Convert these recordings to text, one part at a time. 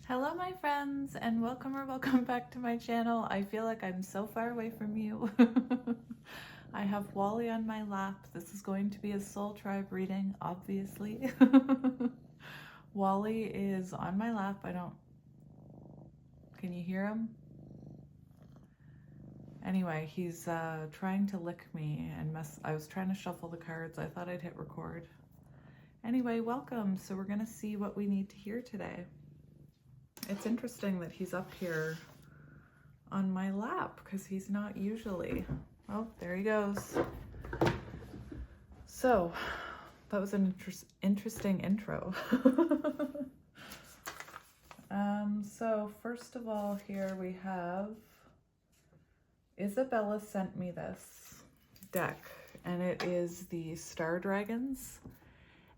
Hello my friends, and welcome or welcome back to my channel. I feel like I'm so far away from you. I have Wally on my lap. This is going to be a soul tribe reading, obviously. Wally is on my lap. Can you hear him? Anyway, he's trying to lick me and I was trying to shuffle the cards. I thought I'd hit record. Anyway, welcome. So we're gonna see what we need to hear today. It's interesting that he's up here on my lap because he's not usually. Oh, there he goes. So that was an interesting intro. So first of all, here we have Isabella sent me this deck, and it is the Star Dragons.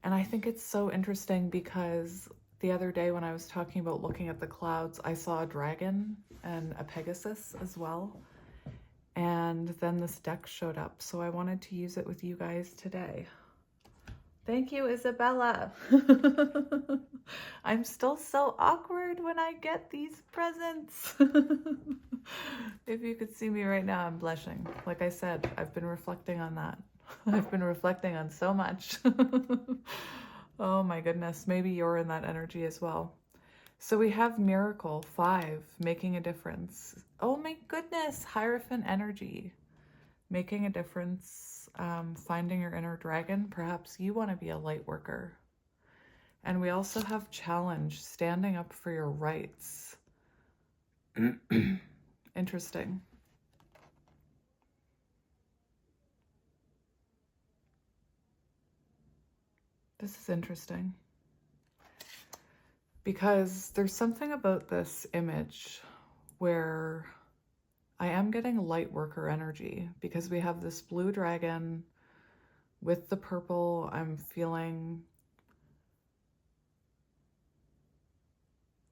And I think it's so interesting because the other day when I was talking about looking at the clouds, I saw a dragon and a Pegasus as well. And then this deck showed up, so I wanted to use it with you guys today. Thank you, Isabella. I'm still so awkward when I get these presents. If you could see me right now, I'm blushing. Like I said, I've been reflecting on that. I've been reflecting on so much. Oh my goodness, maybe you're in that energy as well. So we have Miracle 5, making a difference. Oh my goodness, Hierophant energy, making a difference, finding your inner dragon. Perhaps you want to be a light worker. And we also have Challenge, standing up for your rights. Interesting. This is interesting because there's something about this image where I am getting light worker energy because we have this blue dragon with the purple. I'm feeling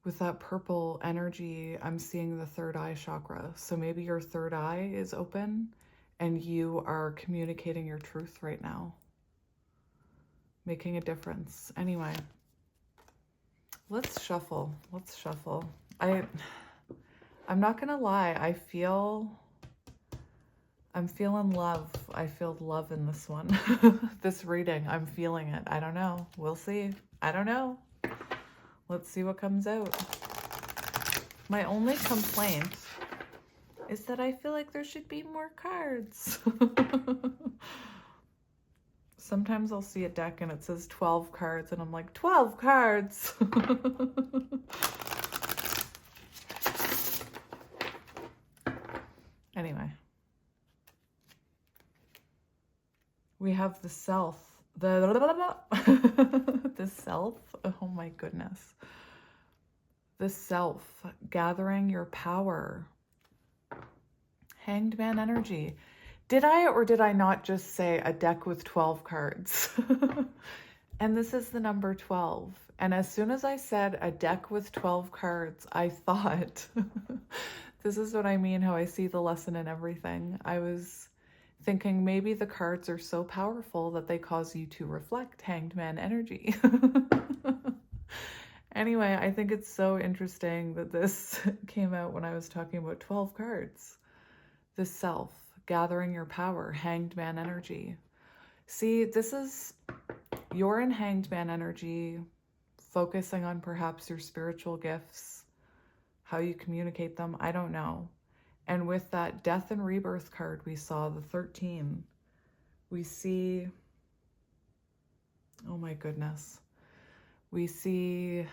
with that purple energy, I'm seeing the third eye chakra. So maybe your third eye is open and you are communicating your truth right now, making a difference. Anyway, let's shuffle. Let's shuffle. I'm not gonna lie, I'm feeling love. I feel love in this one. This reading, I'm feeling it. I don't know. We'll see. I don't know. Let's see what comes out. My only complaint is that I feel like there should be more cards. Sometimes I'll see a deck and it says 12 cards and I'm like, 12 cards. Anyway. We have the self. The self. Oh my goodness. The self, gathering your power. Hanged Man energy. Did I or did I not just say a deck with 12 cards? And this is the number 12. And as soon as I said a deck with 12 cards, I thought, this is what I mean, how I see the lesson in everything. I was thinking maybe the cards are so powerful that they cause you to reflect Hanged Man energy. Anyway, I think it's so interesting that this came out when I was talking about 12 cards. The self, gathering your power, Hanged Man energy. See, you're in Hanged Man energy, focusing on perhaps your spiritual gifts, how you communicate them, I don't know. And with that Death and Rebirth card we saw, the 13, we see, oh my goodness, we see,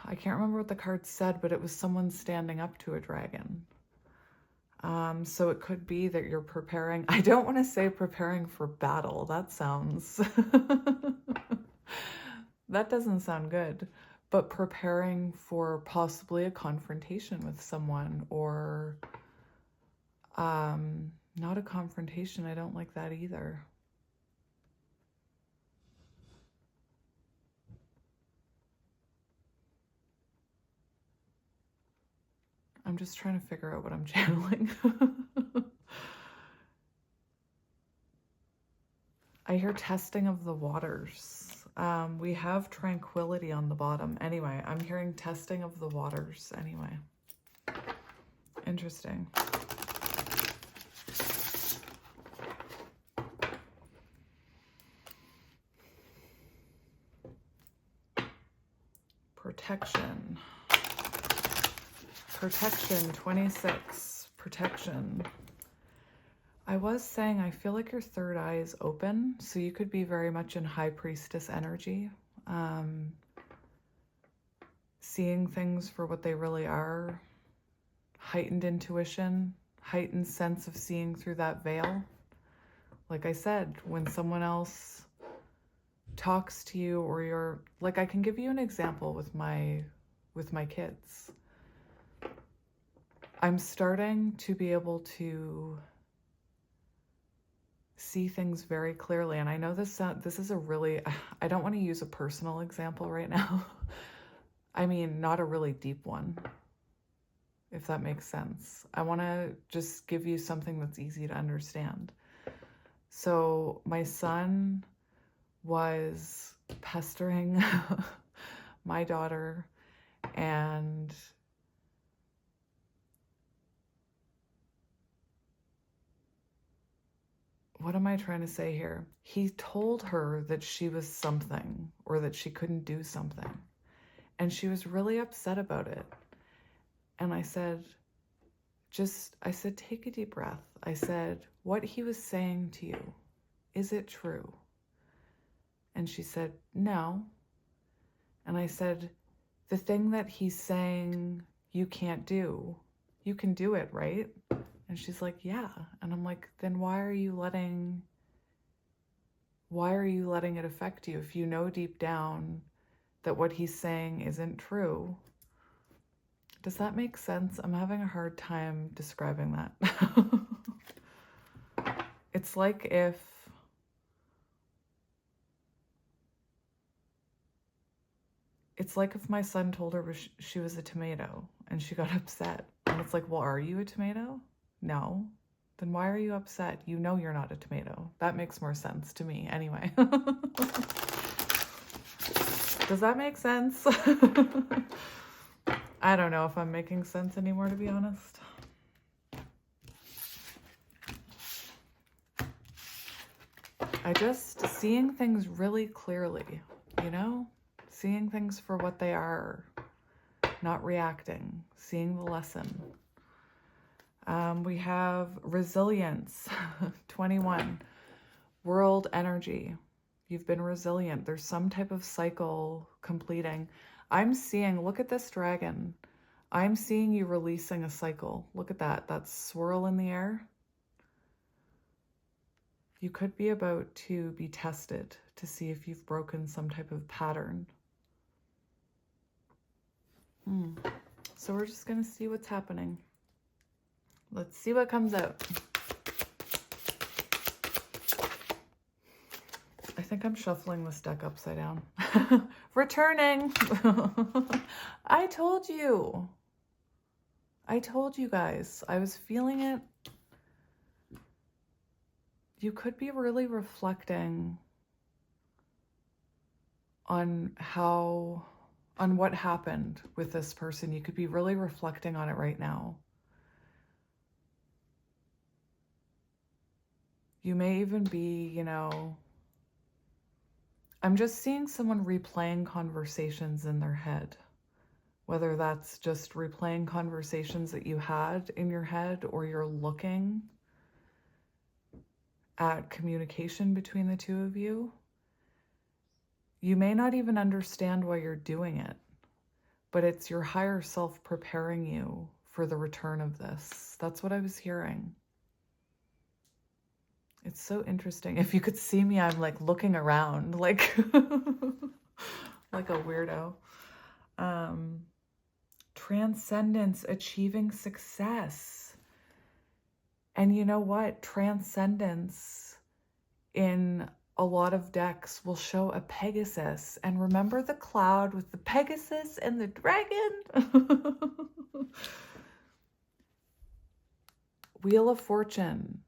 I can't remember what the card said, but it was someone standing up to a dragon. So it could be that you're preparing, I don't want to say preparing for battle. That sounds, that doesn't sound good. But preparing for possibly a confrontation with someone, or not a confrontation. I don't like that either. I'm just trying to figure out what I'm channeling. I hear testing of the waters. We have tranquility on the bottom. Anyway, I'm hearing testing of the waters. Anyway, interesting. Protection. Protection, 26. Protection. I was saying I feel like your third eye is open, so you could be very much in High Priestess energy. Seeing things for what they really are. Heightened intuition, heightened sense of seeing through that veil. Like I said, when someone else talks to you, or you're like, I can give you an example with my kids. I'm starting to be able to see things very clearly, and I know this is a really, I don't want to use a personal example right now. I mean, not a really deep one, if that makes sense. I want to just give you something that's easy to understand. So my son was pestering my daughter, and what am I trying to say here? He told her that she was something, or that she couldn't do something, and she was really upset about it. And I said, take a deep breath. I said, what he was saying to you, is it true? And she said, no. And I said, the thing that he's saying you can't do, you can do it, right? And she's like, yeah. And I'm like, then why are you letting it affect you if you know deep down that what he's saying isn't true? Does that make sense? I'm having a hard time describing that. It's like if my son told her she was a tomato and she got upset. And it's like, well, are you a tomato? No. Then why are you upset? You know you're not a tomato. That makes more sense to me anyway. Does that make sense? I don't know if I'm making sense anymore, to be honest. Seeing things really clearly, you know? Seeing things for what they are, not reacting, seeing the lesson. We have resilience, 21, world energy. You've been resilient. There's some type of cycle completing. I'm seeing, look at this dragon. I'm seeing you releasing a cycle. Look at that swirl in the air. You could be about to be tested to see if you've broken some type of pattern. So we're just going to see what's happening. Let's see what comes out. I think I'm shuffling this deck upside down. Returning. I told you. I told you guys. I was feeling it. You could be really reflecting on what happened with this person. You could be really reflecting on it right now. You may even be, you know, I'm just seeing someone replaying conversations in their head. Whether that's just replaying conversations that you had in your head, or you're looking at communication between the two of you. You may not even understand why you're doing it, but it's your higher self preparing you for the return of this. That's what I was hearing. It's so interesting. If you could see me, I'm like looking around like like a weirdo. Transcendence, achieving success. And you know what? Transcendence in a lot of decks will show a Pegasus. And remember the cloud with the Pegasus and the dragon? Wheel of Fortune.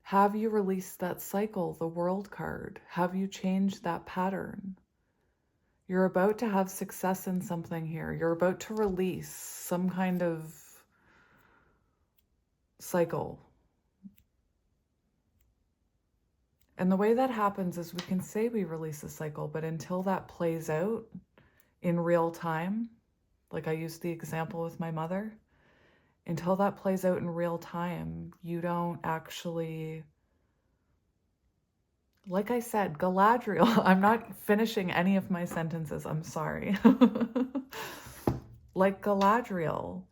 Have you released that cycle, the World card? Have you changed that pattern? You're about to have success in something here. You're about to release some kind of cycle. And the way that happens is we can say we release a cycle, but until that plays out in real time, like I used the example with my mother, until that plays out in real time, you don't actually, like I said, Galadriel, I'm not finishing any of my sentences, I'm sorry. Like Galadriel,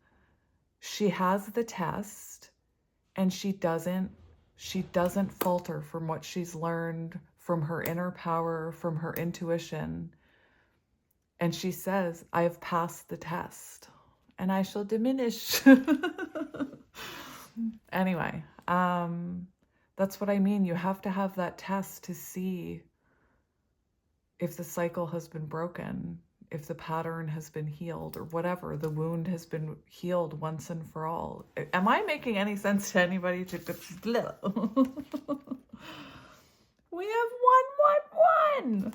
she has the test and she doesn't falter from what she's learned, from her inner power, from her intuition. And she says, I have passed the test and I shall diminish. Anyway, that's what I mean. You have to have that test to see if the cycle has been broken, if the pattern has been healed, or whatever, the wound has been healed once and for all. Am I making any sense to anybody? We have 111.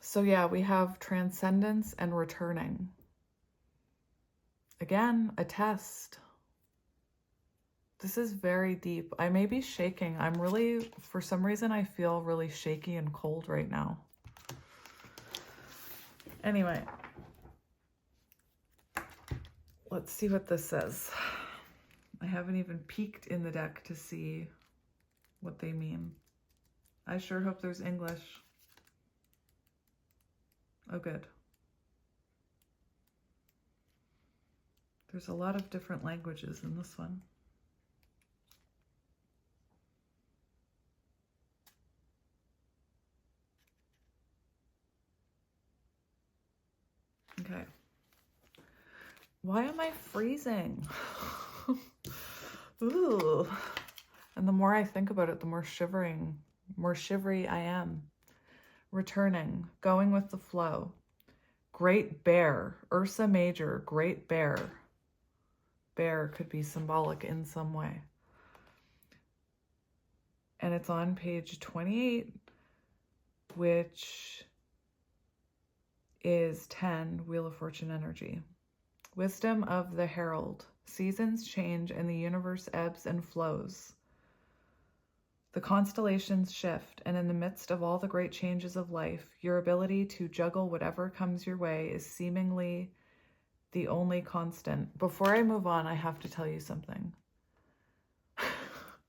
So yeah, we have transcendence and returning. Again, a test. This is very deep. I may be shaking. I'm really, for some reason, I feel really shaky and cold right now. Anyway, let's see what this says. I haven't even peeked in the deck to see what they mean. I sure hope there's English. Oh, good. There's a lot of different languages in this one. Okay. Why am I freezing? Ooh. And the more I think about it, the more shivery I am. Returning, going with the flow. Great Bear, Ursa Major, Great Bear. Bear could be symbolic in some way. And it's on page 28, which is 10, Wheel of Fortune energy. Wisdom of the Herald. Seasons change and the universe ebbs and flows. The constellations shift, and in the midst of all the great changes of life, your ability to juggle whatever comes your way is seemingly the only constant. Before I move on, I have to tell you something.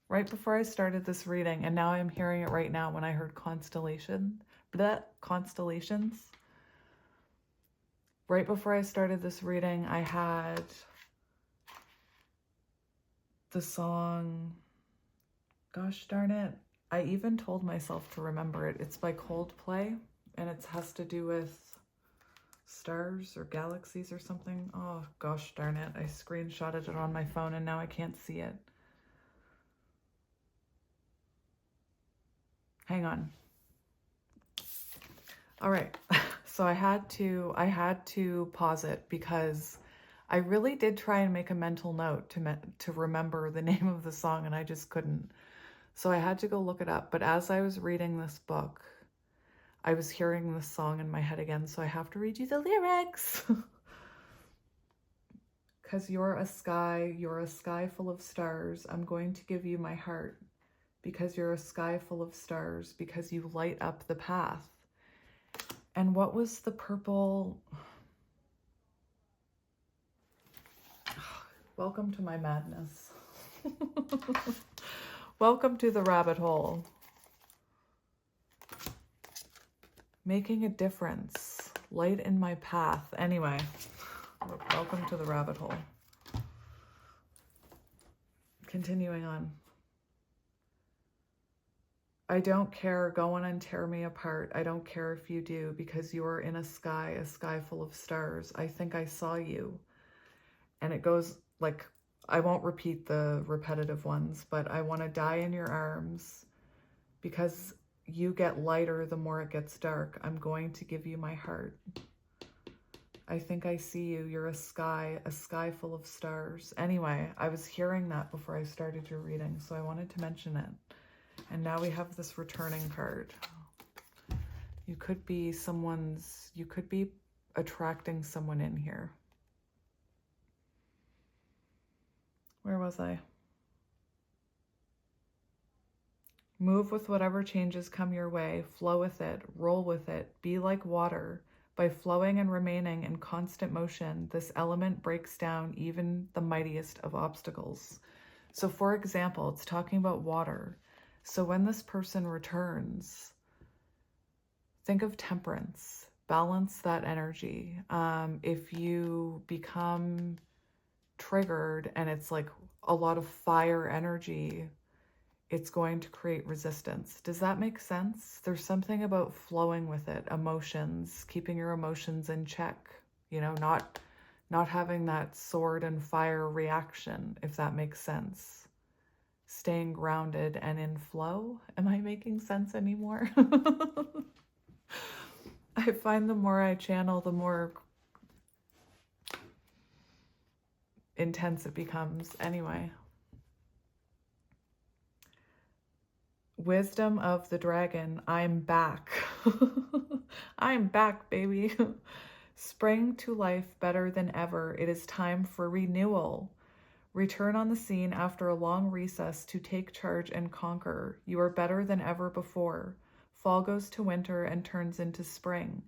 Right before I started this reading, and now I'm hearing it right now when I heard constellations. Right before I started this reading, I had the song, gosh darn it, I even told myself to remember it. It's by Coldplay, and it has to do with stars or galaxies or something. Oh, gosh darn it. I screenshotted it on my phone, and now I can't see it. Hang on. All right. So I had to pause it because I really did try and make a mental note to remember the name of the song, and I just couldn't. So I had to go look it up. But as I was reading this book, I was hearing this song in my head again, so I have to read you the lyrics. Because you're a sky full of stars. I'm going to give you my heart. Because you're a sky full of stars. Because you light up the path. And what was the purple? Welcome to my madness. Welcome to the rabbit hole. Making a difference. Light in my path. Anyway, welcome to the rabbit hole. Continuing on. I don't care, go on and tear me apart. I don't care if you do, because you are in a sky full of stars. I think I saw you. And it goes like, I won't repeat the repetitive ones, but I want to die in your arms because you get lighter the more it gets dark. I'm going to give you my heart. I think I see you. You're a sky full of stars. Anyway, I was hearing that before I started your reading, so I wanted to mention it. And now we have this returning card. You could be you could be attracting someone in here. Where was I? Move with whatever changes come your way, flow with it, roll with it, be like water. By flowing and remaining in constant motion, this element breaks down even the mightiest of obstacles. So for example, it's talking about water. So when this person returns, think of temperance, balance that energy. If you become triggered and it's like a lot of fire energy, it's going to create resistance. Does that make sense? There's something about flowing with it, emotions, keeping your emotions in check, you know, not having that sword and fire reaction, if that makes sense. Staying grounded and in flow. Am I making sense anymore? I find the more I channel, the more intense it becomes. Anyway. Wisdom of the dragon, I'm back. I'm back, baby. Spring to life better than ever. It is time for renewal. Return on the scene after a long recess to take charge and conquer. You are better than ever before. Fall goes to winter and turns into spring.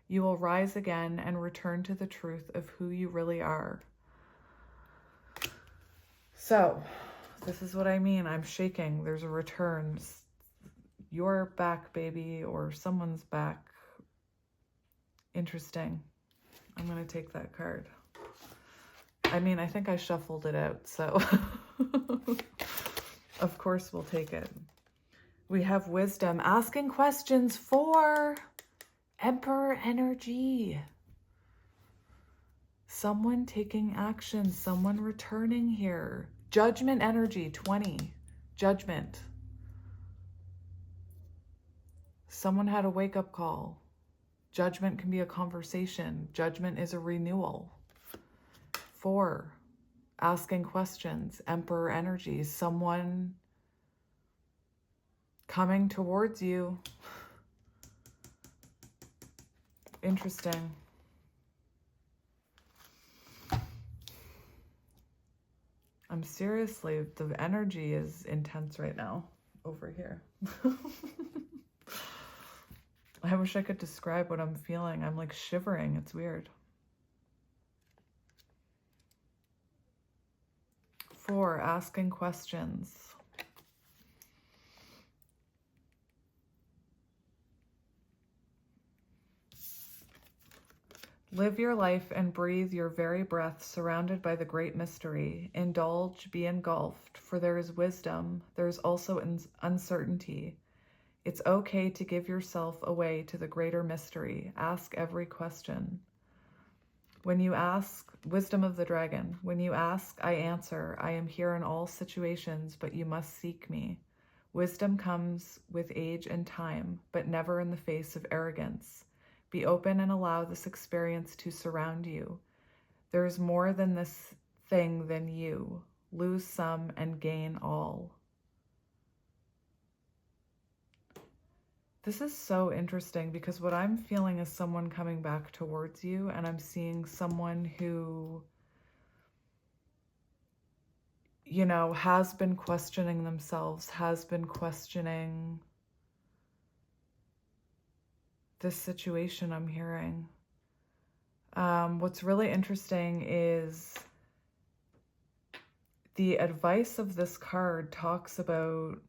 You will rise again and return to the truth of who you really are. So, this is what I mean. I'm shaking. There's a return. You're back, baby, or someone's back. Interesting. I'm going to take that card. I mean, I think I shuffled it out, so of course we'll take it. We have wisdom, asking questions for Emperor energy. Someone taking action, someone returning here. Judgment energy, 20. Judgment. Someone had a wake-up call. Judgment can be a conversation. Judgment is a renewal. 4, asking questions. Emperor energy. Someone coming towards you. Interesting. I'm seriously, the energy is intense right now over here. I wish I could describe what I'm feeling. I'm like shivering. It's weird. 4, asking questions. Live your life and breathe your very breath surrounded by the great mystery. Indulge, be engulfed, for there is wisdom. There is also uncertainty. It's okay to give yourself away to the greater mystery. Ask every question. When you ask, wisdom of the dragon, when you ask, I answer. I am here in all situations, but you must seek me. Wisdom comes with age and time, but never in the face of arrogance. Be open and allow this experience to surround you. There is more than this thing than you. Lose some and gain all. This is so interesting because what I'm feeling is someone coming back towards you, and I'm seeing someone who, you know, has been questioning themselves, has been questioning this situation I'm hearing. What's really interesting is the advice of this card talks about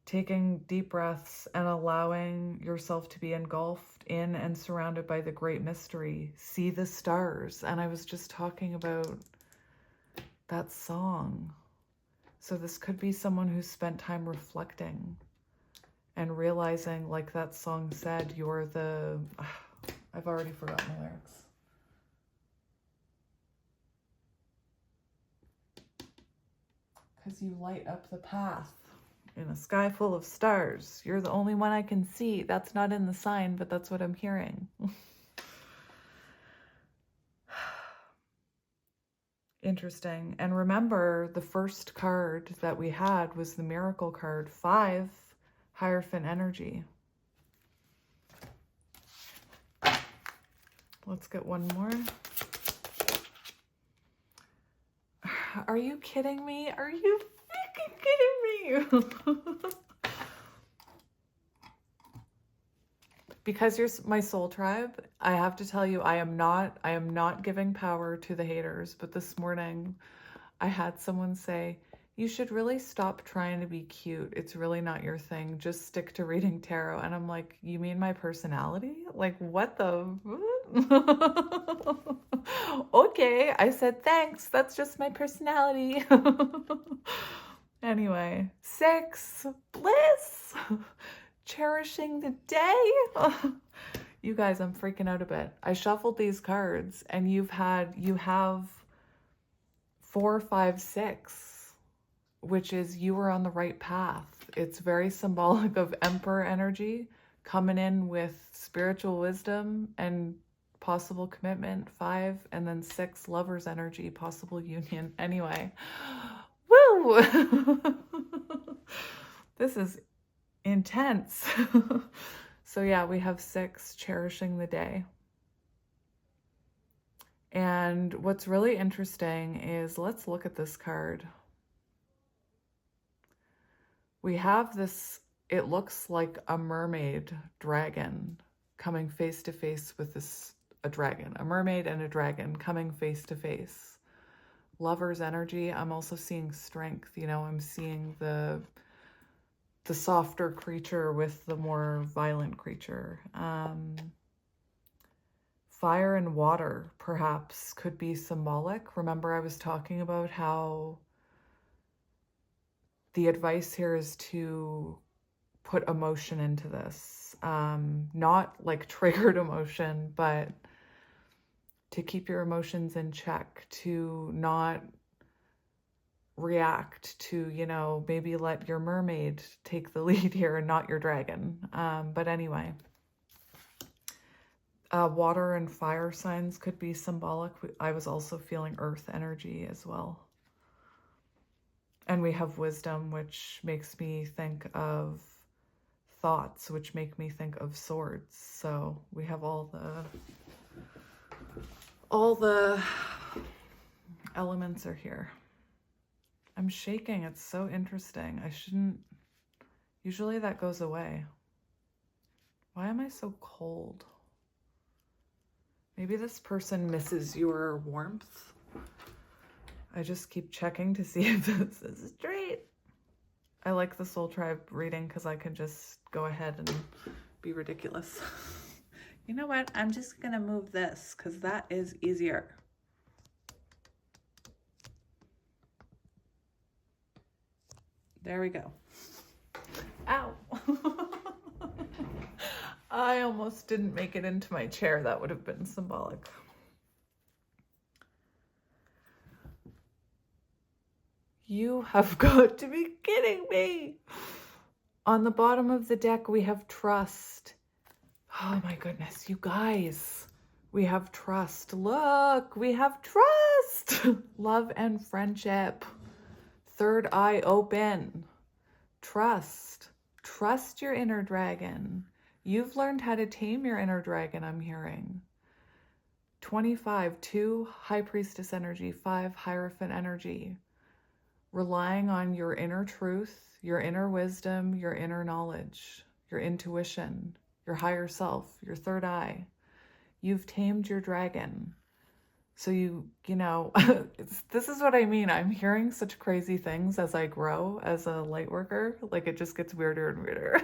taking deep breaths and allowing yourself to be engulfed in and surrounded by the great mystery. See the stars. And I was just talking about that song. So this could be someone who spent time reflecting and realizing, like that song said, you're the... I've already forgotten the lyrics. Because you light up the path. In a sky full of stars. You're the only one I can see. That's not in the sign, but that's what I'm hearing. Interesting. And remember, the first card that we had was the miracle card, 5, Hierophant energy. Let's get one more. Are you kidding me? Are you freaking kidding me? Because you're my soul tribe, I have to tell you, I am not giving power to the haters. But this morning I had someone say, you should really stop trying to be cute. It's really not your thing. Just stick to reading tarot. And I'm like, you mean my personality? Like, what the? Okay, I said, thanks. That's just my personality. Anyway, 6, bliss. Cherishing the day. You guys, I'm freaking out a bit. I shuffled these cards and you have 4, 5, 6, which is you were on the right path. It's very symbolic of Emperor energy coming in with spiritual wisdom and possible commitment, 5, and then 6, Lover's energy, possible union. Anyway, woo! This is intense. So yeah, we have 6, cherishing the day. And what's really interesting is, let's look at this card. We have this, it looks like a mermaid dragon coming face to face with a dragon, a mermaid and a dragon coming face to face. Lover's energy. I'm also seeing strength. You know, I'm seeing the softer creature with the more violent creature. Fire and water perhaps could be symbolic. Remember, I was talking about how the advice here is to put emotion into this. Not like triggered emotion, but to keep your emotions in check, to not react, to, you know, maybe let your mermaid take the lead here and not your dragon. But anyway, water and fire signs could be symbolic. I was also feeling earth energy as well. And we have wisdom, which makes me think of thoughts, which make me think of swords. So we have all the elements are here. I'm shaking. It's so interesting. I shouldn't. Usually that goes away. Why am I so cold? Maybe this person misses your warmth. I just keep checking to see if this is straight. I like the Soul Tribe reading because I can just go ahead and be ridiculous. You know what? I'm just going to move this because that is easier. There we go. Ow. I almost didn't make it into my chair. That would have been symbolic. You have got to be kidding me. On the bottom of the deck, we have trust. Oh my goodness, you guys. We have trust. Look, we have trust. Love and friendship. Third eye open. Trust. Trust your inner dragon. You've learned how to tame your inner dragon, I'm hearing. 25, 2, High Priestess energy, 5, Hierophant energy. Relying on your inner truth, your inner wisdom, your inner knowledge, your intuition, your higher self, your third eye. You've tamed your dragon. So you know, this is what I mean. I'm hearing such crazy things as I grow as a light worker. Like, it just gets weirder and weirder.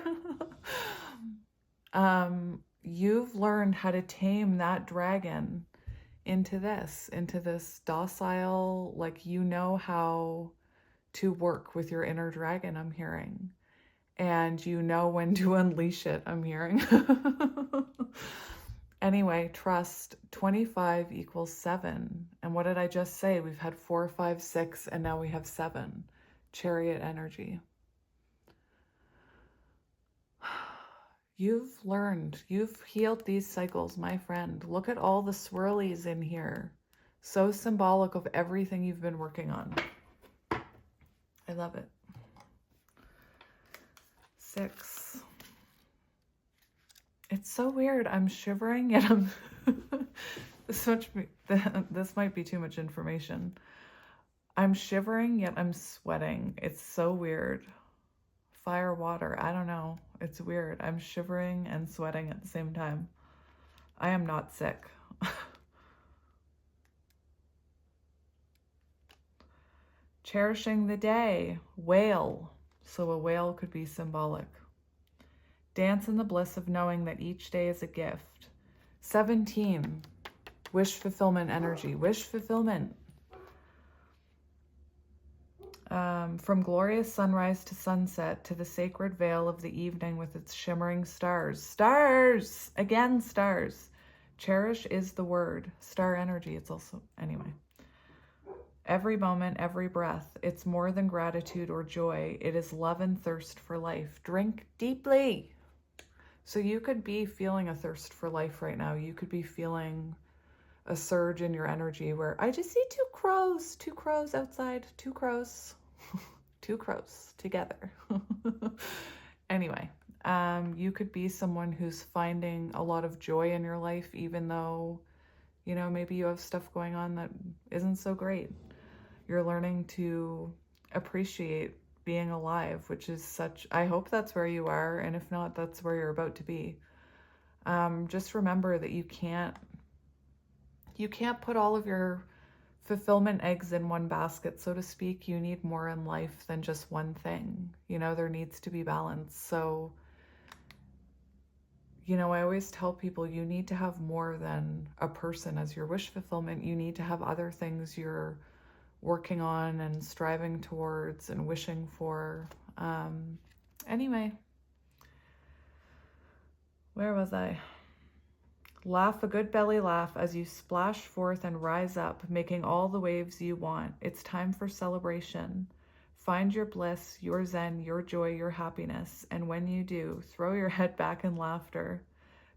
You've learned how to tame that dragon into this docile, like, you know how to work with your inner dragon, I'm hearing. And you know when to unleash it, I'm hearing. Anyway, trust. 25 equals 7. And what did I just say? We've had 4, 5, 6, and now we have 7. Chariot energy. You've learned, you've healed these cycles, my friend. Look at all the swirlies in here. So symbolic of everything you've been working on. I love it. 6. It's so weird. I'm shivering, yet I'm... This might be too much information. I'm shivering, yet I'm sweating. It's so weird. Fire, water, I don't know. It's weird. I'm shivering and sweating at the same time. I am not sick. Cherishing the day. Whale. So a whale could be symbolic. Dance in the bliss of knowing that each day is a gift. 17. Wish fulfillment energy. Wish fulfillment. From glorious sunrise to sunset to the sacred veil of the evening with its shimmering stars. Stars! Again, stars. Cherish is the word. Star energy. It's also... Anyway. Every moment, every breath. It's more than gratitude or joy. It is love and thirst for life. Drink deeply. So you could be feeling a thirst for life right now. You could be feeling a surge in your energy where I just see two crows outside, two crows together. Anyway, you could be someone who's finding a lot of joy in your life, even though, you know, maybe you have stuff going on that isn't so great. You're learning to appreciate being alive, which is such, I hope that's where you are. And if not, that's where you're about to be. Just remember that you can't put all of your fulfillment eggs in one basket, so to speak. You need more in life than just one thing. You know, there needs to be balance. So, you know, I always tell people you need to have more than a person as your wish fulfillment. You need to have other things you're working on and striving towards and wishing for. Anyway, where was I? Laugh a good belly laugh as you splash forth and rise up, making all the waves you want. It's time for celebration. Find your bliss, your zen, your joy, your happiness. And when you do, throw your head back in laughter.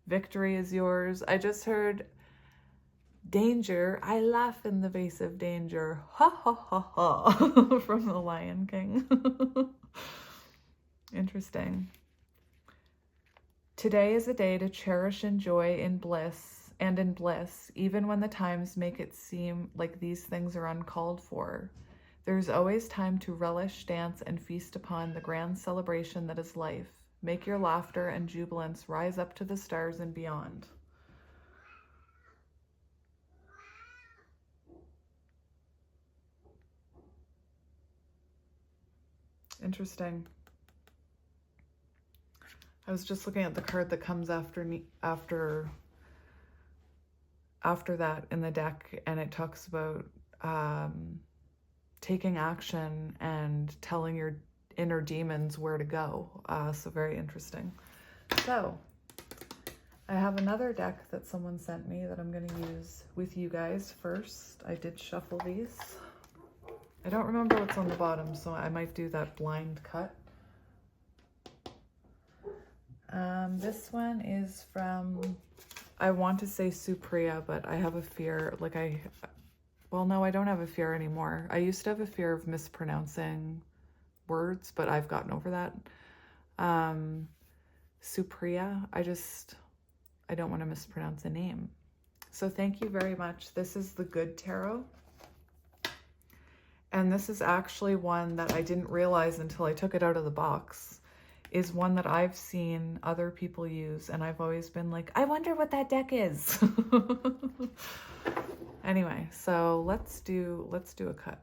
Victory is yours. I just heard danger. I laugh in the face of danger. Ha ha ha ha. From the Lion King. Interesting. Today is a day to cherish and enjoy in bliss, even when the times make it seem like these things are uncalled for. There's always time to relish, dance, and feast upon the grand celebration that is life. Make your laughter and jubilance rise up to the stars and beyond. Interesting. I was just looking at the card that comes after that in the deck, and it talks about taking action and telling your inner demons where to go. So very interesting. So I have another deck that someone sent me that I'm going to use with you guys first. I did shuffle these. I don't remember what's on the bottom, so I might do that blind cut. This one is from, I want to say Supriya, but I have a fear, well, no, I don't have a fear anymore. I used to have a fear of mispronouncing words, but I've gotten over that. Supriya, I don't want to mispronounce a name. So thank you very much. This is the Good Tarot. And this is actually one that I didn't realize until I took it out of the box, is one that I've seen other people use, and I've always been like, I wonder what that deck is. Anyway, so let's do a cut.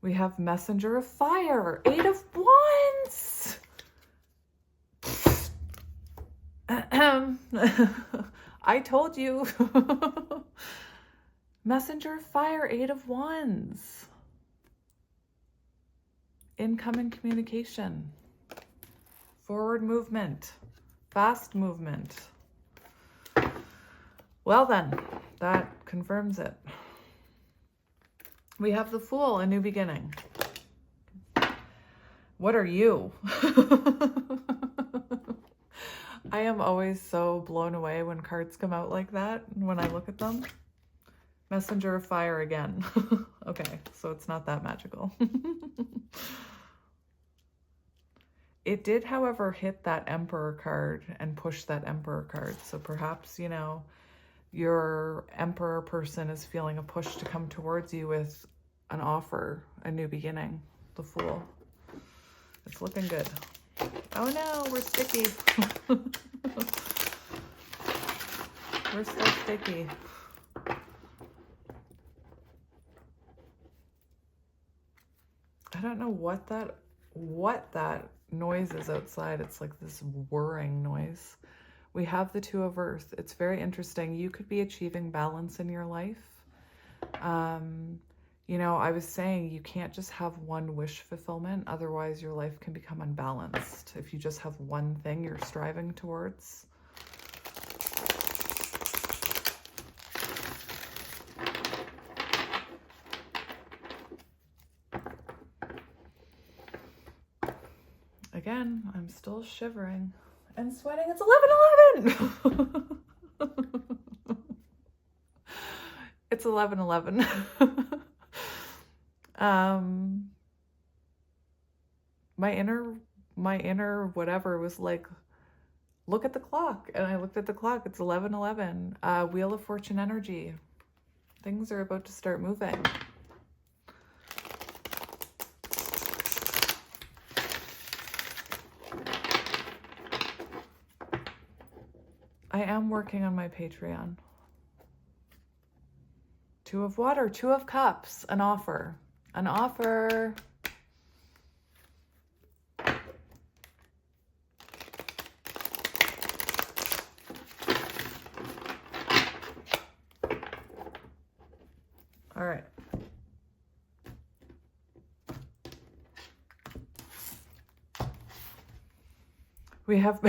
We have Messenger of Fire, 8 of Wands. I told you. Messenger of Fire, 8 of Wands. Incoming communication. Forward movement. Fast movement. Well then, that confirms it. We have the Fool, a new beginning. What are you? I am always so blown away when cards come out like that, when I look at them. Messenger of Fire again. Okay, so it's not that magical. It did, however, hit that Emperor card and push that Emperor card. So perhaps, you know, your Emperor person is feeling a push to come towards you with an offer, a new beginning. The Fool. It's looking good. Oh no, we're sticky. We're so sticky. I don't know what that noise is outside. It's like this whirring noise. We have the Two of Earth. It's very interesting. You could be achieving balance in your life. You know, I was saying you can't just have one wish fulfillment. Otherwise, your life can become unbalanced. If you just have one thing you're striving towards. Again, I'm still shivering and sweating. It's 11:11. It's 11:11. My inner whatever was like, look at the clock. And I looked at the clock. It's 11:11. Wheel of Fortune energy. Things are about to start moving. I am working on my Patreon. Two of Water, Two of Cups, an offer. An offer. All right. We have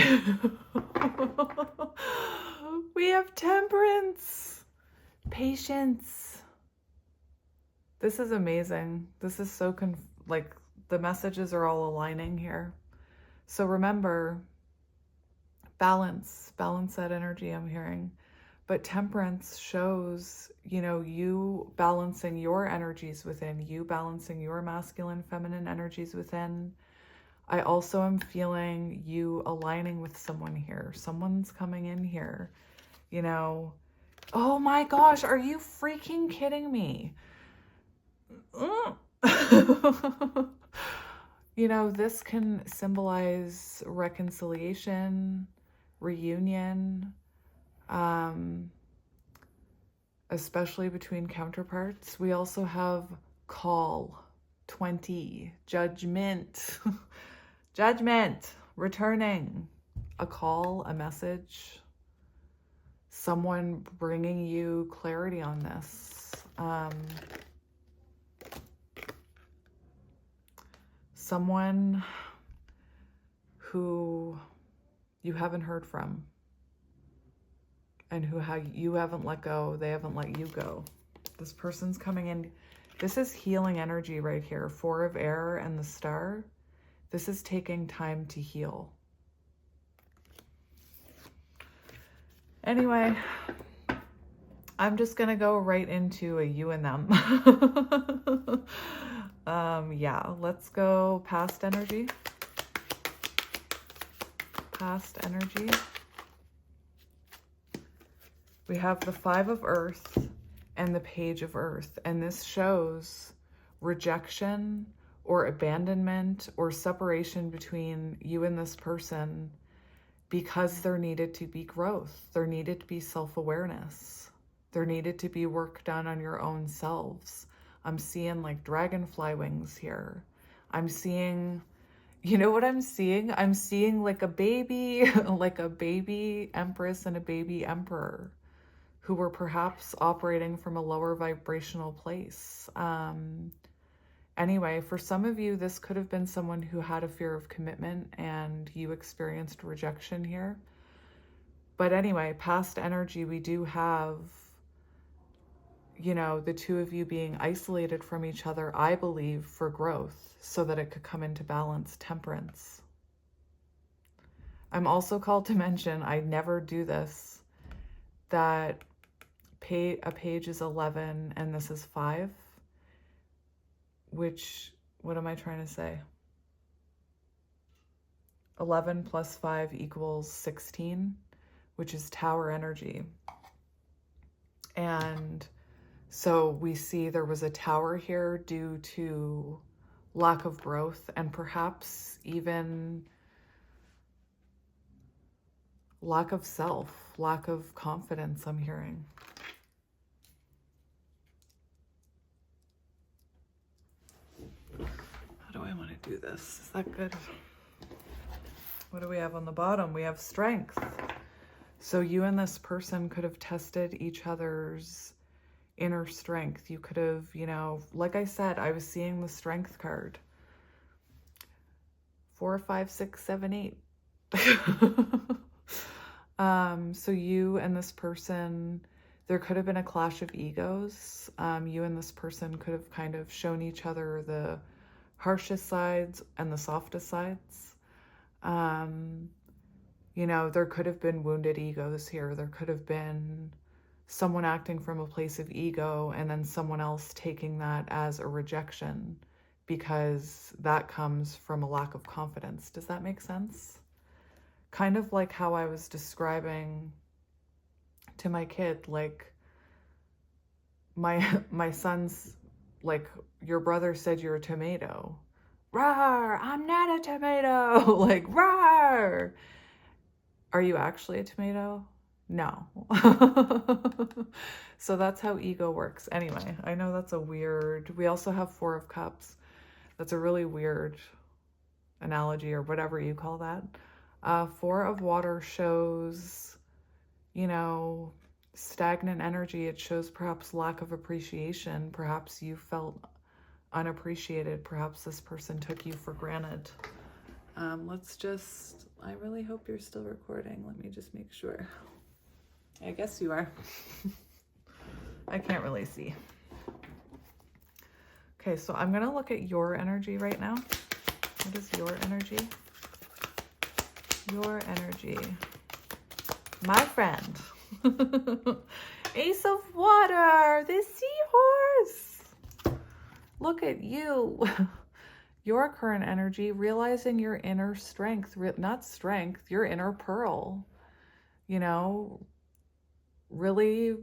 we have Temperance, patience. This is amazing. This is so like the messages are all aligning here. So remember, balance that energy I'm hearing. But Temperance shows, you know, you balancing your energies within, you balancing your masculine, feminine energies within. I also am feeling you aligning with someone here. Someone's coming in here, you know. Oh my gosh, are you freaking kidding me? You know, this can symbolize reconciliation, reunion, especially between counterparts. We also have Call, 20, Judgment. Judgment, returning, a call, a message, someone bringing you clarity on this. Someone who you haven't heard from and who you haven't let go, they haven't let you go. This person's coming in. This is healing energy right here. Four of Air and the Star. This is taking time to heal. Anyway, I'm just going to go right into a you and them. Yeah, let's go past energy. Past energy. We have the Five of Earth and the Page of Earth. And this shows rejection or abandonment or separation between you and this person because there needed to be growth. There needed to be self-awareness. There needed to be work done on your own selves. I'm seeing like dragonfly wings here. I'm seeing, you know what I'm seeing? I'm seeing like a baby, like a baby empress and a baby emperor who were perhaps operating from a lower vibrational place. Anyway, for some of you, this could have been someone who had a fear of commitment and you experienced rejection here. But anyway, past energy, we do have, you know, the two of you being isolated from each other, I believe, for growth so that it could come into balance. Temperance. I'm also called to mention, I never do this, that a page is 11 and this is 5. Which, what am I trying to say? 11 plus 5 equals 16, which is Tower energy. And so we see there was a Tower here due to lack of growth and perhaps even lack of self, lack of confidence, I'm hearing. How do I want to do this? Is that good? What do we have on the bottom? We have strength. So you and this person could have tested each other's inner strength. You could have, you know, like I said, I was seeing the strength card. 4, 5, 6, 7, 8. So you and this person, there could have been a clash of egos. You and this person could have kind of shown each other the harshest sides and the softest sides. You know, there could have been wounded egos here. There could have been someone acting from a place of ego and then someone else taking that as a rejection because that comes from a lack of confidence. Does that make sense? Kind of like how I was describing to my kid, like my son's like, your brother said you're a tomato. Rawr, I'm not a tomato. Like, rawr. Are you actually a tomato? No. So that's how ego works. Anyway, I know that's a weird, we also have 4 of Cups. That's a really weird analogy or whatever you call that. 4 of Water shows, you know, stagnant energy. It shows perhaps lack of appreciation. Perhaps you felt unappreciated. Perhaps this person took you for granted. Let's just, I really hope you're still recording. Let me just make sure. I guess you are. I can't really see. Okay, so I'm going to look at your energy right now. What is your energy? Your energy. My friend. Ace of Water, the seahorse. Look at you. Your current energy, realizing your inner strength, not strength, your inner pearl. You know, really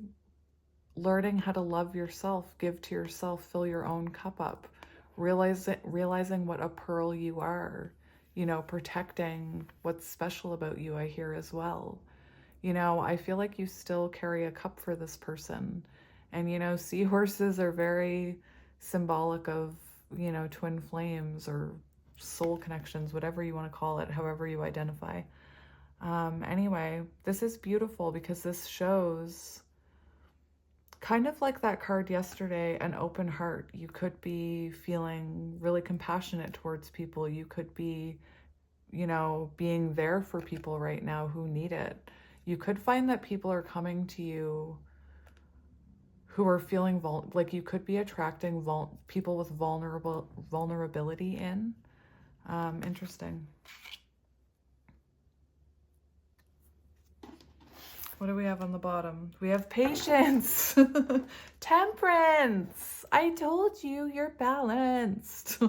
learning how to love yourself, give to yourself, fill your own cup up. Realizing what a pearl you are. You know, protecting what's special about you, I hear as well. You know, I feel like you still carry a cup for this person. And, you know, seahorses are very symbolic of, you know, twin flames or soul connections, whatever you want to call it, however you identify. Anyway, this is beautiful because this shows kind of like that card yesterday, an open heart. You could be feeling really compassionate towards people. You could be, you know, being there for people right now who need it. You could find that people are coming to you who are feeling like you could be attracting people with vulnerability in. Interesting. What do we have on the bottom? We have patience. Temperance. I told you you're balanced.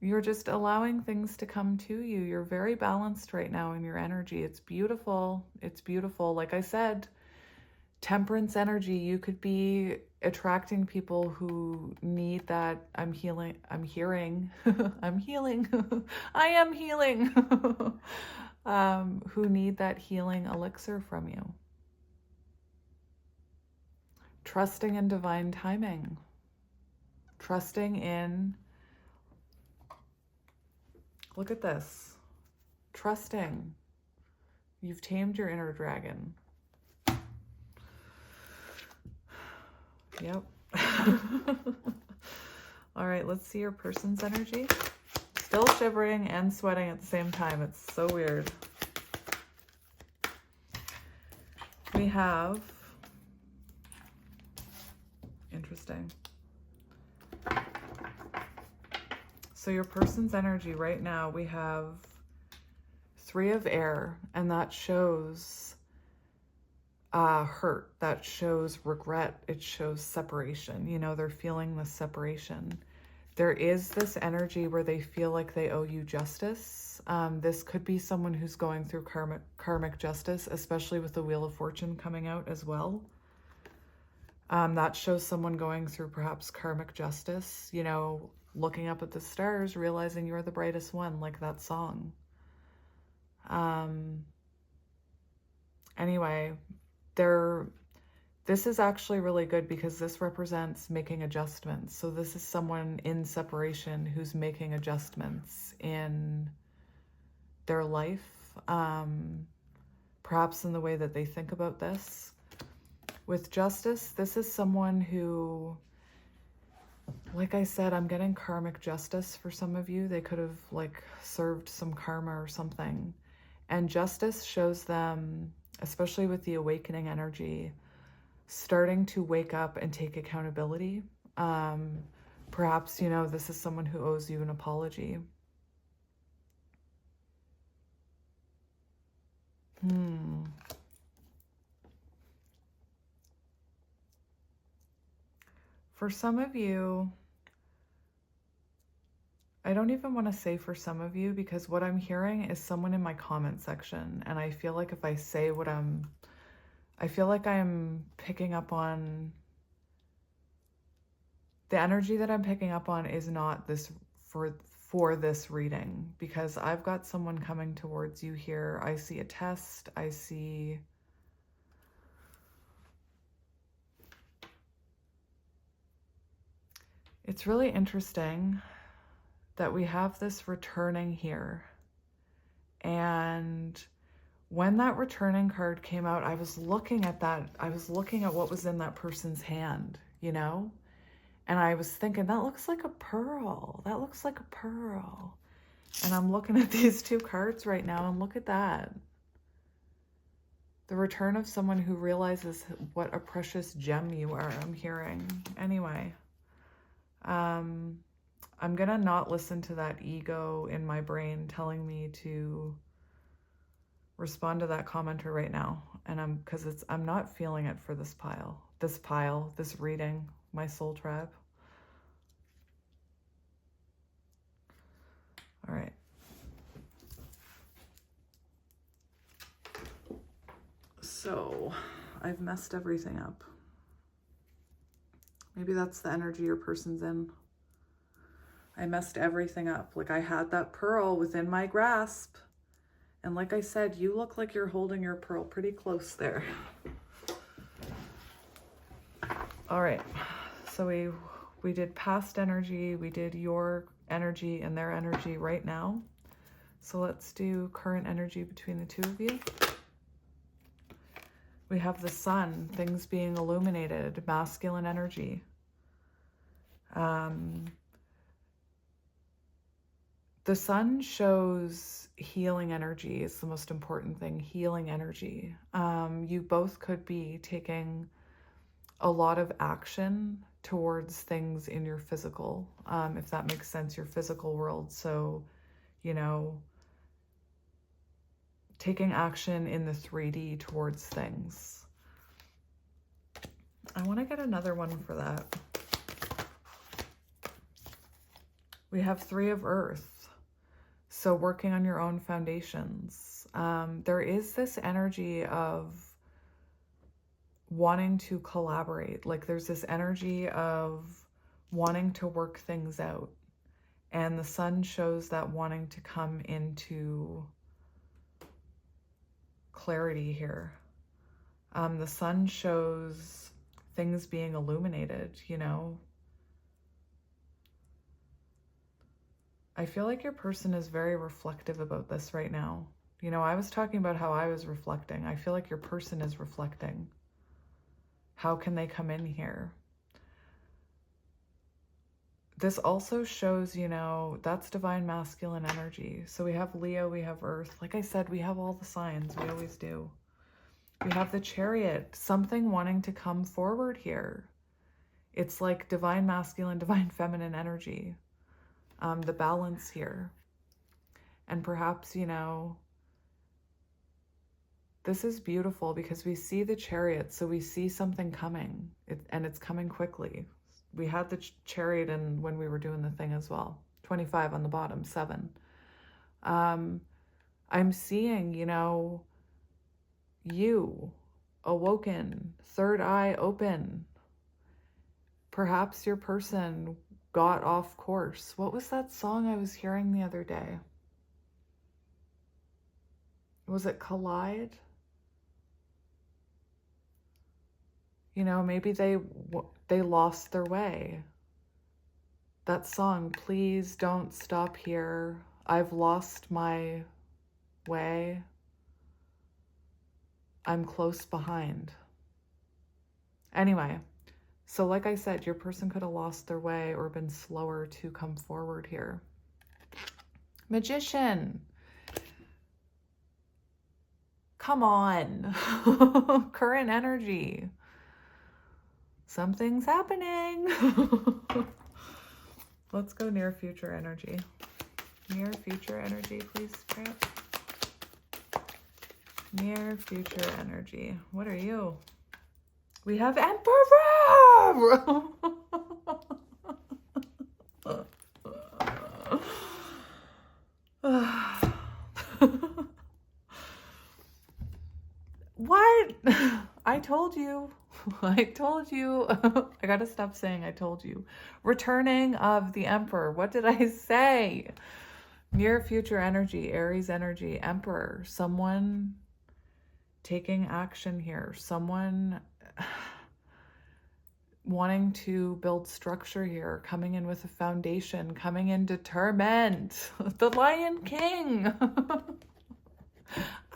You're just allowing things to come to you. You're very balanced right now in your energy. It's beautiful. It's beautiful. Like I said, temperance energy. You could be attracting people who need that. I'm healing. I'm hearing. I'm healing. I am healing. Who need that healing elixir from you. Trusting in divine timing. Trusting in, look at this. Trusting. You've tamed your inner dragon. Yep. All right, let's see your person's energy. Still shivering and sweating at the same time. It's so weird. We have, interesting. So your person's energy right now, we have 3 of air, and that shows hurt. That shows regret. It shows separation. You know, they're feeling the separation. There is this energy where they feel like they owe you justice. This could be someone who's going through karmic justice, especially with the Wheel of Fortune coming out as well. That shows someone going through perhaps karmic justice, you know, looking up at the stars, realizing you're the brightest one, like that song. Anyway, this is actually really good because this represents making adjustments. So this is someone in separation who's making adjustments in their life, perhaps in the way that they think about this. With justice, this is someone who, like I said, I'm getting karmic justice for some of you. They could have like served some karma or something. And justice shows them, especially with the awakening energy, starting to wake up and take accountability. Perhaps, you know, this is someone who owes you an apology. For some of you, I don't even want to say for some of you, because what I'm hearing is someone in my comment section. And I feel like if I say what I feel like I'm picking up on, the energy that I'm picking up on is not this for this reading, because I've got someone coming towards you here. I see a test. I see it's really interesting that we have this returning here. And when that returning card came out, I was looking at that. I was looking at what was in that person's hand, you know? And I was thinking, that looks like a pearl. That looks like a pearl. And I'm looking at these two cards right now, and look at that. The return of someone who realizes what a precious gem you are, I'm hearing. Anyway, I'm going to not listen to that ego in my brain telling me to respond to that commenter right now. And because I'm not feeling it for this reading, my soul tribe. All right. So I've messed everything up. Maybe that's the energy your person's in. I messed everything up. Like, I had that pearl within my grasp. And like I said, you look like you're holding your pearl pretty close there. All right. So we did past energy. We did your energy and their energy right now. So let's do current energy between the two of you. We have the sun, things being illuminated, masculine energy. The sun shows healing energy is the most important thing, healing energy. You both could be taking a lot of action towards things in your physical, if that makes sense, your physical world. So, you know, taking action in the 3D towards things. I want to get another one for that. We have 3 of Earth. So working on your own foundations. There is this energy of wanting to collaborate. Like, there's this energy of wanting to work things out. And the sun shows that wanting to come into clarity here. The sun shows things being illuminated, you know. I feel like your person is very reflective about this right now. You know, I was talking about how I was reflecting. I feel like your person is reflecting. How can they come in here? This also shows, you know, that's divine masculine energy. So we have Leo, we have Earth. Like I said, we have all the signs. We always do. We have the Chariot, something wanting to come forward here. It's like divine masculine, divine feminine energy. The balance here. And perhaps, you know, this is beautiful because we see the Chariot, so we see something coming, and it's coming quickly. we had the chariot in when we were doing the thing as well. 25 on the bottom, 7. I'm seeing, you know, you awoken, third eye open. Perhaps your person got off course. What was that song I was hearing the other day? Was it Collide? You know, maybe they lost their way. That song, Please Don't Stop Here. I've lost my way. I'm close behind. Anyway, so like I said, your person could have lost their way or been slower to come forward here. Magician. Come on. Current energy. Something's happening. Let's go near future energy. Near future energy, please, Spirit. Near future energy. What are you? We have Emperor! What? I told you. I told you. I gotta stop saying I told you. Returning of the Emperor. What did I say? Near future energy, Aries energy, Emperor. Someone taking action here. Someone wanting to build structure here. Coming in with a foundation. Coming in determined. The Lion King.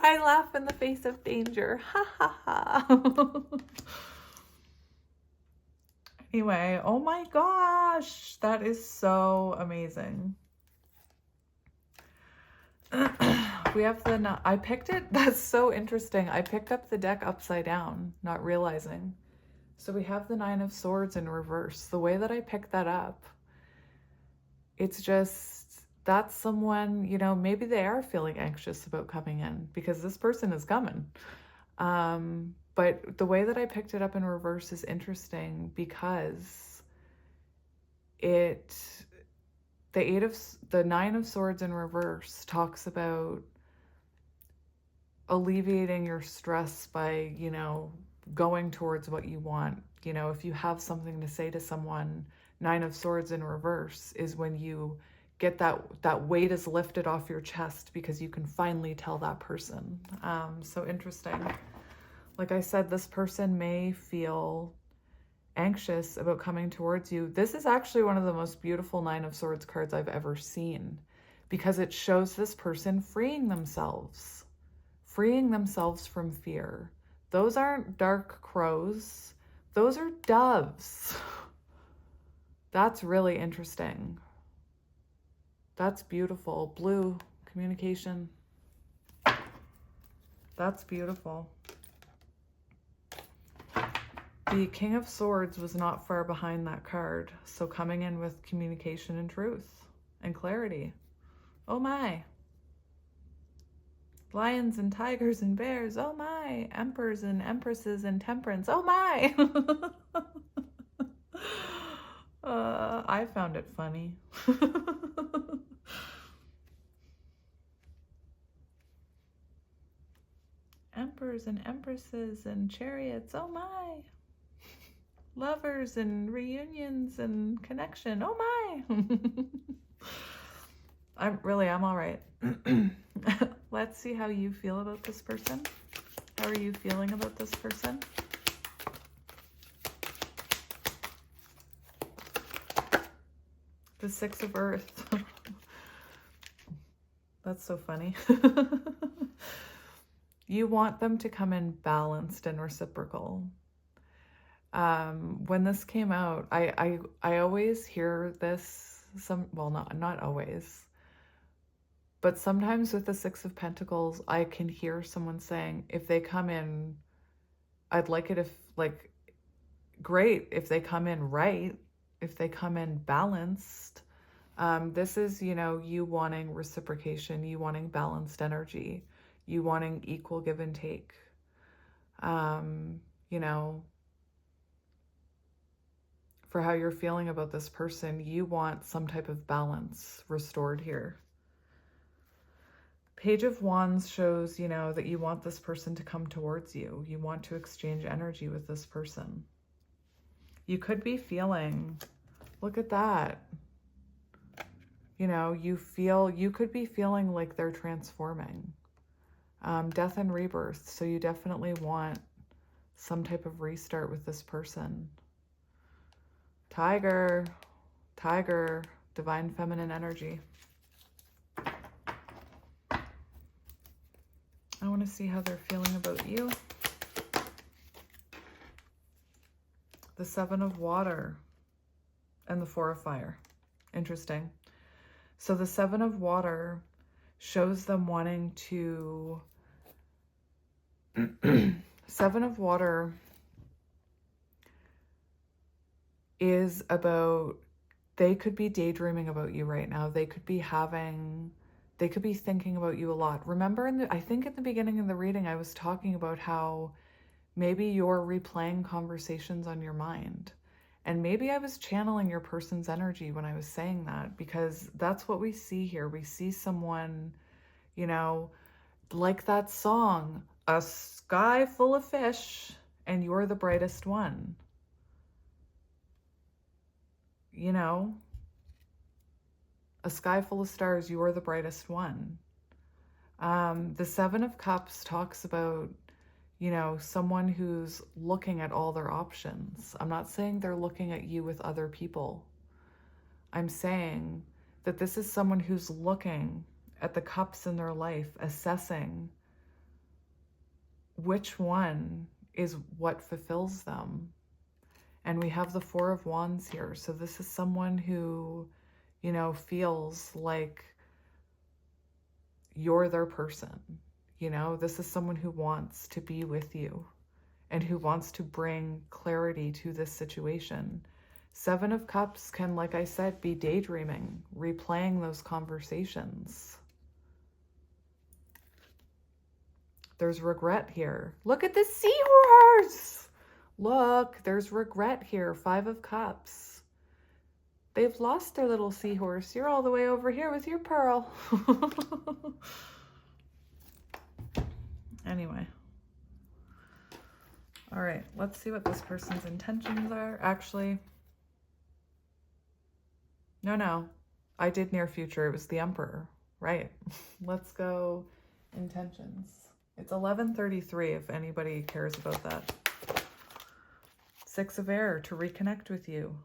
I laugh in the face of danger. Ha ha ha. Anyway, oh my gosh, that is so amazing. We have the, I picked it, that's so interesting. I picked up the deck upside down, not realizing. So we have the 9 of Swords in reverse. The way that I picked that up, it's just, that's someone, you know, maybe they are feeling anxious about coming in because this person is coming. But the way that I picked it up in reverse is interesting because the 9 of Swords in reverse talks about alleviating your stress by, you know, going towards what you want. You know, if you have something to say to someone, 9 of Swords in reverse is when you get that weight is lifted off your chest because you can finally tell that person. So interesting. Like I said, this person may feel anxious about coming towards you. This is actually one of the most beautiful 9 of Swords cards I've ever seen because it shows this person freeing themselves from fear. Those aren't dark crows. Those are doves. That's really interesting. That's beautiful. Blue communication. That's beautiful. The King of Swords was not far behind that card. So coming in with communication and truth and clarity. Oh my. Lions and tigers and bears. Oh my. Emperors and empresses and temperance. Oh my. I found it funny. Emperors and empresses and chariots. Oh my. Lovers and reunions and connection. Oh my. I'm all right. Let's see how you feel about this person. How are you feeling about this person? The 6 of Earth. That's so funny. You want them to come in balanced and reciprocal. When this came out, I always hear this, well, not always, but sometimes with the 6 of Pentacles, I can hear someone saying, if they come in, I'd like it if, like, great, if they come in right, if they come in balanced. This is, you know, you wanting reciprocation, you wanting balanced energy, you wanting equal give and take. You know, for how you're feeling about this person. You want some type of balance restored here. Page of Wands shows, you know, that you want this person to come towards you. You want to exchange energy with this person. You could be feeling, look at that. You know, you could be feeling like they're transforming. Death and rebirth. So you definitely want some type of restart with this person. Tiger, tiger, divine feminine energy. I want to see how they're feeling about you. The Seven of Water and the Four of Fire. Interesting. So the Seven of Water shows them wanting to... Seven of Water is about... They could be daydreaming about you right now. They could be thinking about you a lot. Remember, I think at the beginning of the reading, I was talking about how maybe you're replaying conversations on your mind. And maybe I was channeling your person's energy when I was saying that, because that's what we see here. We see someone, you know, like that song, a sky full of fish, and you're the brightest one. You know? A sky full of stars, you are the brightest one. The Seven of Cups talks about, you know, someone who's looking at all their options. I'm not saying they're looking at you with other people. I'm saying that this is someone who's looking at the cups in their life, assessing which one is what fulfills them. And we have the Four of Wands here. So this is someone who, you know, feels like you're their person. You know, this is someone who wants to be with you and who wants to bring clarity to this situation. Seven of Cups can, like I said, be daydreaming, replaying those conversations. There's regret here. Look at the seahorse! Look, there's regret here. Five of Cups. They've lost their little seahorse. You're all the way over here with your pearl. Anyway. All right, let's see what this person's intentions are. Actually, no. I did near future. It was the Emperor. Right. Let's go intentions. It's 11:33 if anybody cares about that. Six of Air, to reconnect with you.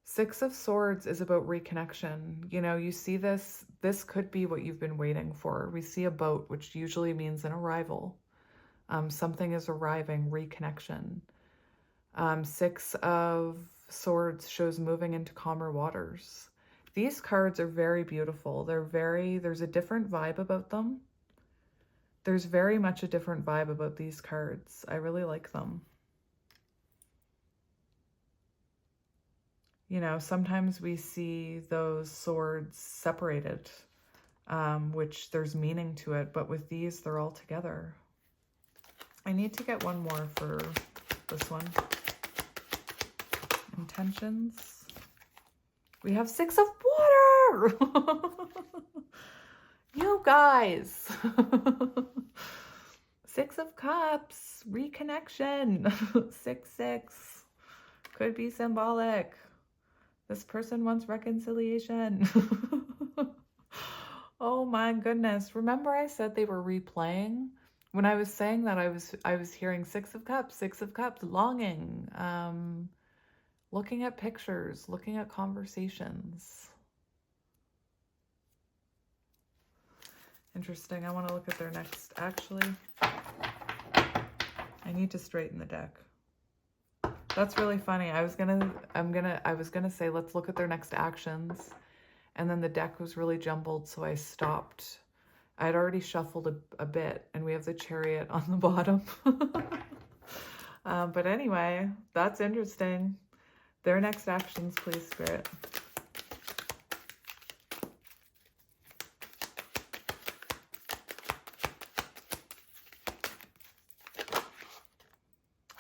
Six of Swords is about reconnection. You know, you see this could be what you've been waiting for. We see a boat, which usually means an arrival. Something is arriving, reconnection. Six of Swords shows moving into calmer waters. These cards are very beautiful. There's a different vibe about them. There's very much a different vibe about these cards. I really like them. You know, sometimes we see those swords separated, which there's meaning to it, but with these, they're all together. I need to get one more for this one. Intentions. We have Six of Water! You guys! Six of Cups, reconnection. 6-6. Could be symbolic. This person wants reconciliation. Oh my goodness. Remember I said they were replaying? When I was saying that, I was hearing Six of Cups, longing, looking at pictures, looking at conversations. Interesting. I want to look at their next, actually. I need to straighten the deck. That's really funny. I was gonna say, let's look at their next actions. And then the deck was really jumbled, so I stopped. I'd already shuffled a bit, and we have the Chariot on the bottom. But anyway, that's interesting. Their next actions, please, Spirit.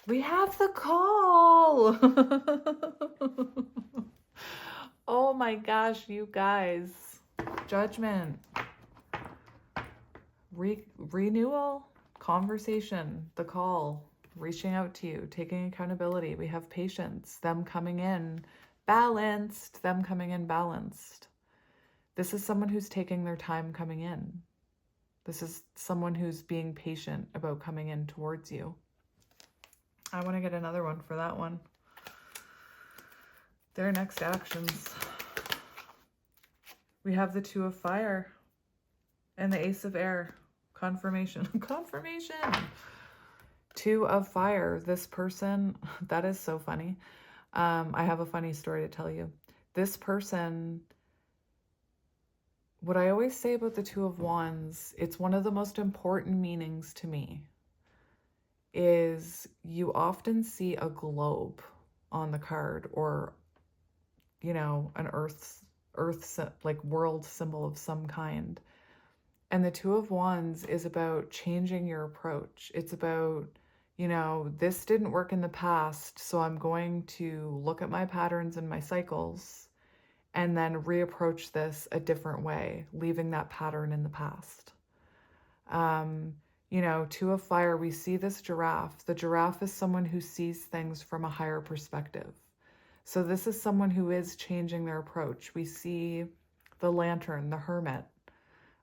We have the call. Oh my gosh, you guys. Judgment. Renewal. Conversation. The call. Reaching out to you. Taking accountability. We have patience. Them coming in balanced. Them coming in balanced. This is someone who's taking their time coming in. This is someone who's being patient about coming in towards you. I want to get another one for that one. Their next actions. We have the Two of Fire and the Ace of Air. Confirmation. Confirmation. Two of Fire. This person, that is so funny. I have a funny story to tell you. This person, what I always say about the Two of Wands, it's one of the most important meanings to me, is you often see a globe on the card, or, you know, an earth like world symbol of some kind. And the Two of Wands is about changing your approach. It's about, you know, this didn't work in the past, so I'm going to look at my patterns and my cycles and then reapproach this a different way, leaving that pattern in the past. You know, Two of Fire, we see this giraffe. The giraffe is someone who sees things from a higher perspective. So this is someone who is changing their approach. We see the Lantern, the Hermit.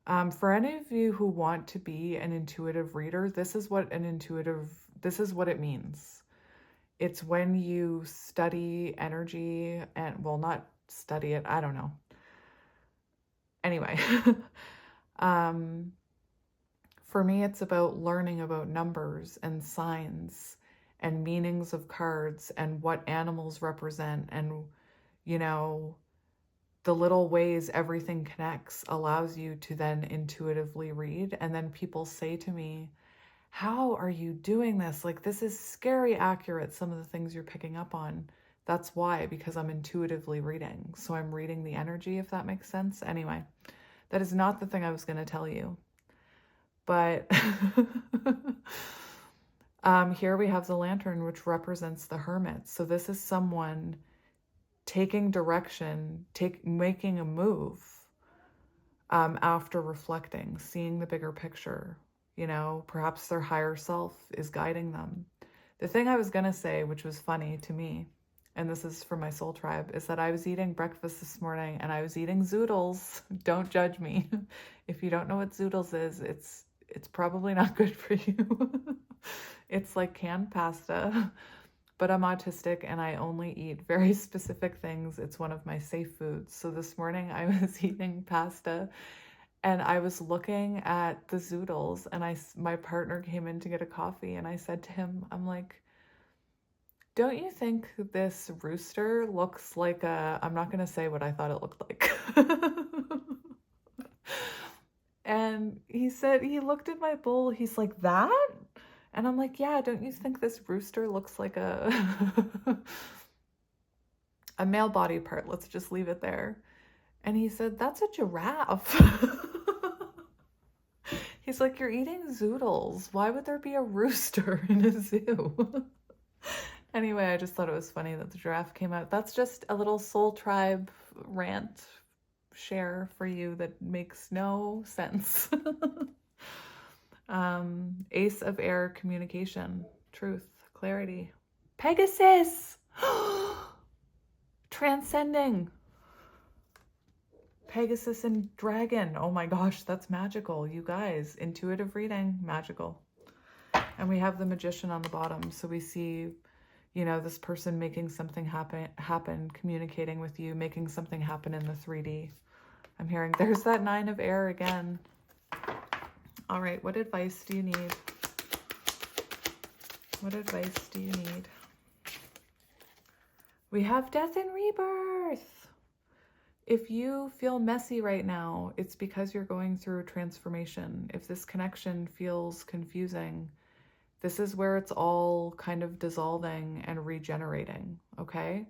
For any of you who want to be an intuitive reader, this is what it means. It's when you study energy and, well, not study it, I don't know. Anyway, for me, it's about learning about numbers and signs and meanings of cards and what animals represent, and, you know, the little ways everything connects allows you to then intuitively read. And then people say to me, how are you doing this? Like, this is scary accurate, some of the things you're picking up on. That's why, because I'm intuitively reading. So I'm reading the energy, if that makes sense. Anyway, that is not the thing I was going to tell you. But here we have the Lantern, which represents the Hermit. So this is someone taking direction, making a move after reflecting, seeing the bigger picture. You know, perhaps their higher self is guiding them. The thing I was going to say, which was funny to me, and this is for my soul tribe, is that I was eating breakfast this morning and I was eating zoodles. Don't judge me. If you don't know what zoodles is, it's probably not good for you. It's like canned pasta, but I'm autistic and I only eat very specific things. It's one of my safe foods. So this morning I was eating pasta and I was looking at the zoodles, and my partner came in to get a coffee, and I said to him, I'm like, don't you think this rooster looks like I'm not going to say what I thought it looked like. And he said, he looked at my bowl, he's like, that? And I'm like, yeah, don't you think this rooster looks like a male body part? Let's just leave it there. And he said, that's a giraffe. He's like, you're eating zoodles. Why would there be a rooster in a zoo? Anyway, I just thought it was funny that the giraffe came out. That's just a little soul tribe rant share for you that makes no sense. Ace of Air, communication, truth, clarity. Pegasus! Transcending. Pegasus and dragon. Oh my gosh, that's magical, you guys. Intuitive reading, magical. And we have the Magician on the bottom. So we see, you know, this person making something happen, communicating with you, making something happen in the 3D. I'm hearing there's that Nine of Air again. All right, what advice do you need? What advice do you need? We have Death and Rebirth. If you feel messy right now, it's because you're going through a transformation. If this connection feels confusing, this is where it's all kind of dissolving and regenerating, okay?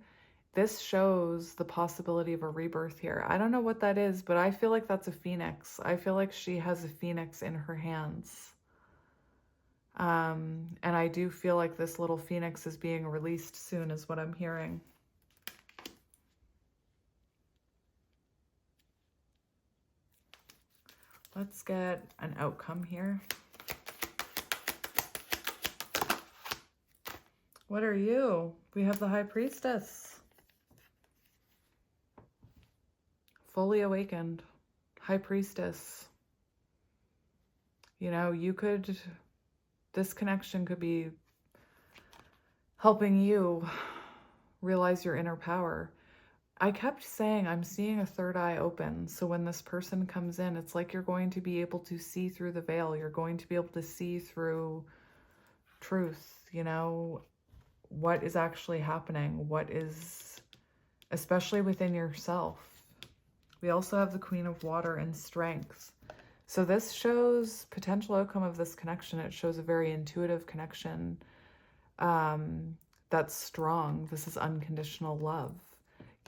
This shows the possibility of a rebirth here. I don't know what that is, but I feel like that's a phoenix. I feel like she has a phoenix in her hands. And I do feel like this little phoenix is being released soon is what I'm hearing. Let's get an outcome here. What are you? We have the High Priestess. Fully awakened. High Priestess. You know, this connection could be helping you realize your inner power. I kept saying I'm seeing a third eye open. So when this person comes in, it's like you're going to be able to see through the veil. You're going to be able to see through truth, you know, what is actually happening, what is, especially within yourself. We also have the Queen of Water and Strength. So this shows potential outcome of this connection. It shows a very intuitive connection that's strong. This is unconditional love.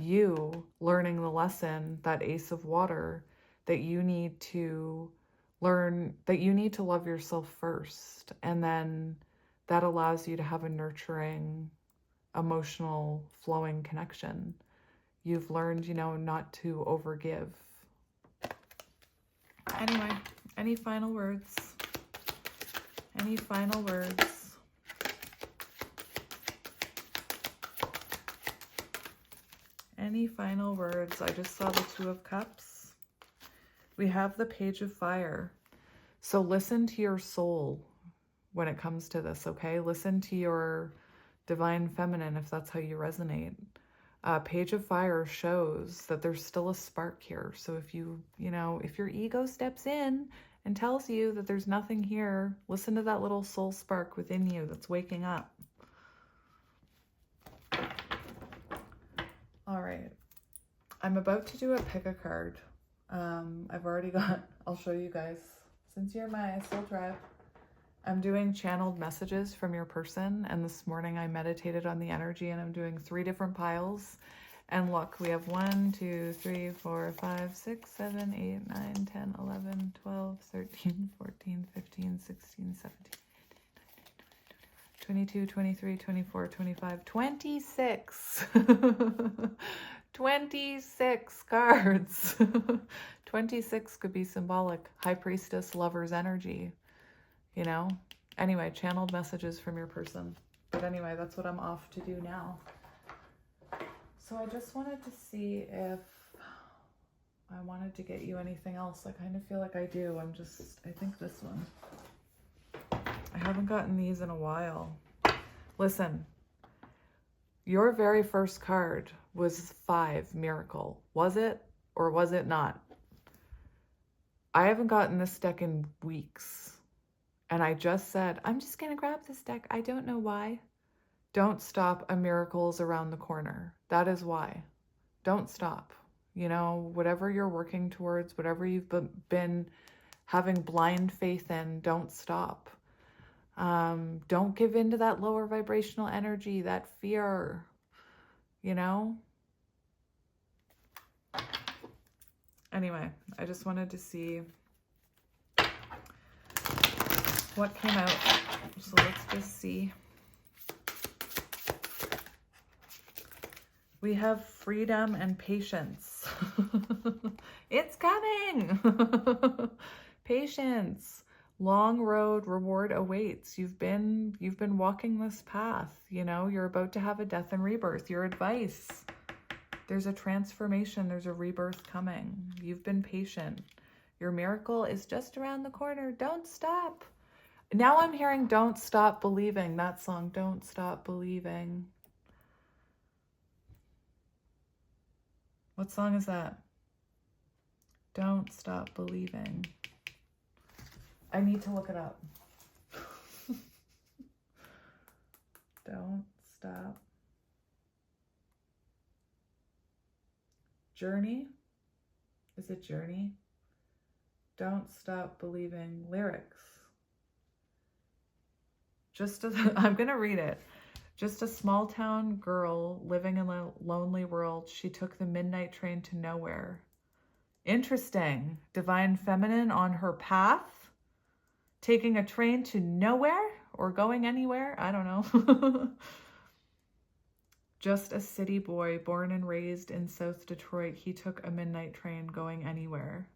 You learning the lesson, that Ace of Water, that you need to learn, that you need to love yourself first. And then that allows you to have a nurturing, emotional, flowing connection. You've learned, you know, not to overgive. Anyway, any final words? Any final words? Any final words? I just saw the Two of Cups. We have the Page of Fire. So listen to your soul when it comes to this, okay? Listen to your divine feminine if that's how you resonate. Page of Fire shows that there's still a spark here. So if you know, if your ego steps in and tells you that there's nothing here, listen to that little soul spark within you that's waking up. All right, I'm about to do a pick a card. I've already got, I'll show you guys. Since you're my soul tribe, I'm doing channeled messages from your person. And this morning I meditated on the energy and I'm doing 3 different piles. And look, we have 1, 2, 3, 4, 5, 6, 7, 8, 9, 10, 11, 12, 13, 14, 15, 16, 17. 22, 23, 24, 25, 26. 26 cards. 26 could be symbolic. High Priestess, Lover's energy, you know? Anyway, channeled messages from your person. But anyway, that's what I'm off to do now. So I just wanted to see if I wanted to get you anything else. I kind of feel like I do. I think this one. I haven't gotten these in a while. Listen, your very first card was 5, Miracle. Was it or was it not? I haven't gotten this deck in weeks. And I just said, I'm just going to grab this deck. I don't know why. Don't stop. A miracle is around the corner. That is why. Don't stop. You know, whatever you're working towards, whatever you've been having blind faith in, don't stop. Don't give in to that lower vibrational energy, that fear, you know? Anyway, I just wanted to see what came out. So let's just see. We have freedom and patience. It's coming. Patience. Long road, reward awaits. You've been walking this path, you know, you're about to have a death and rebirth. Your advice. There's a transformation, there's a rebirth coming. You've been patient. Your miracle is just around the corner. Don't stop. Now I'm hearing Don't Stop Believing. That song, Don't Stop Believing. What song is that? Don't Stop Believing. I need to look it up. Don't stop. Journey? Is it Journey? Don't Stop Believing. Lyrics. I'm going to read it. Just a small town girl living in a lonely world. She took the midnight train to nowhere. Interesting. Divine feminine on her path. taking a train to nowhere or going anywhere. I don't know. Just a city boy, born and raised in South Detroit. He took a midnight train going anywhere.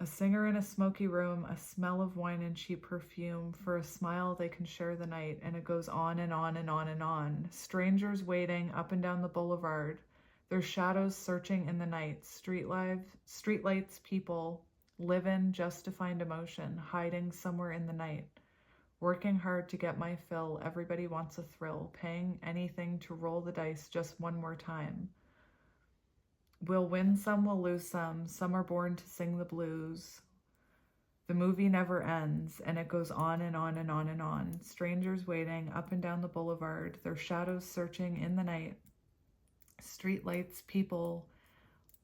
A singer in a smoky room, a smell of wine and cheap perfume. For a smile they can share the night. And it goes on and on and on and on. Strangers waiting up and down the boulevard. Their shadows searching in the night. Streetlights, people living just to find emotion. Hiding somewhere in the night. Working hard to get my fill. Everybody wants a thrill. Paying anything to roll the dice just one more time. We'll win some, we'll lose some. Some are born to sing the blues. The movie never ends, and it goes on and on and on and on. Strangers waiting up and down the boulevard, their shadows searching in the night. Streetlights, people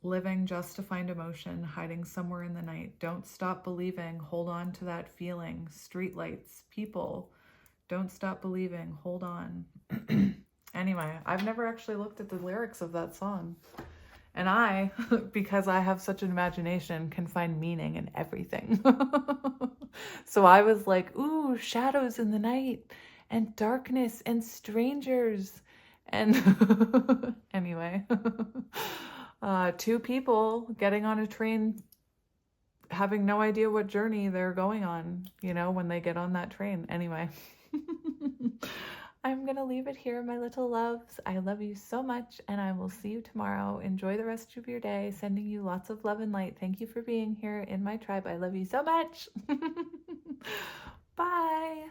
living just to find emotion, hiding somewhere in the night. Don't stop believing, hold on to that feeling. Streetlights, people, don't stop believing, hold on. Anyway, I've never actually looked at the lyrics of that song. And I, because I have such an imagination, can find meaning in everything. So I was like, ooh, shadows in the night and darkness and strangers. And anyway, two people getting on a train, having no idea what journey they're going on, you know, when they get on that train. Anyway. I'm going to leave it here, my little loves. I love you so much, and I will see you tomorrow. Enjoy the rest of your day. Sending you lots of love and light. Thank you for being here in my tribe. I love you so much. Bye.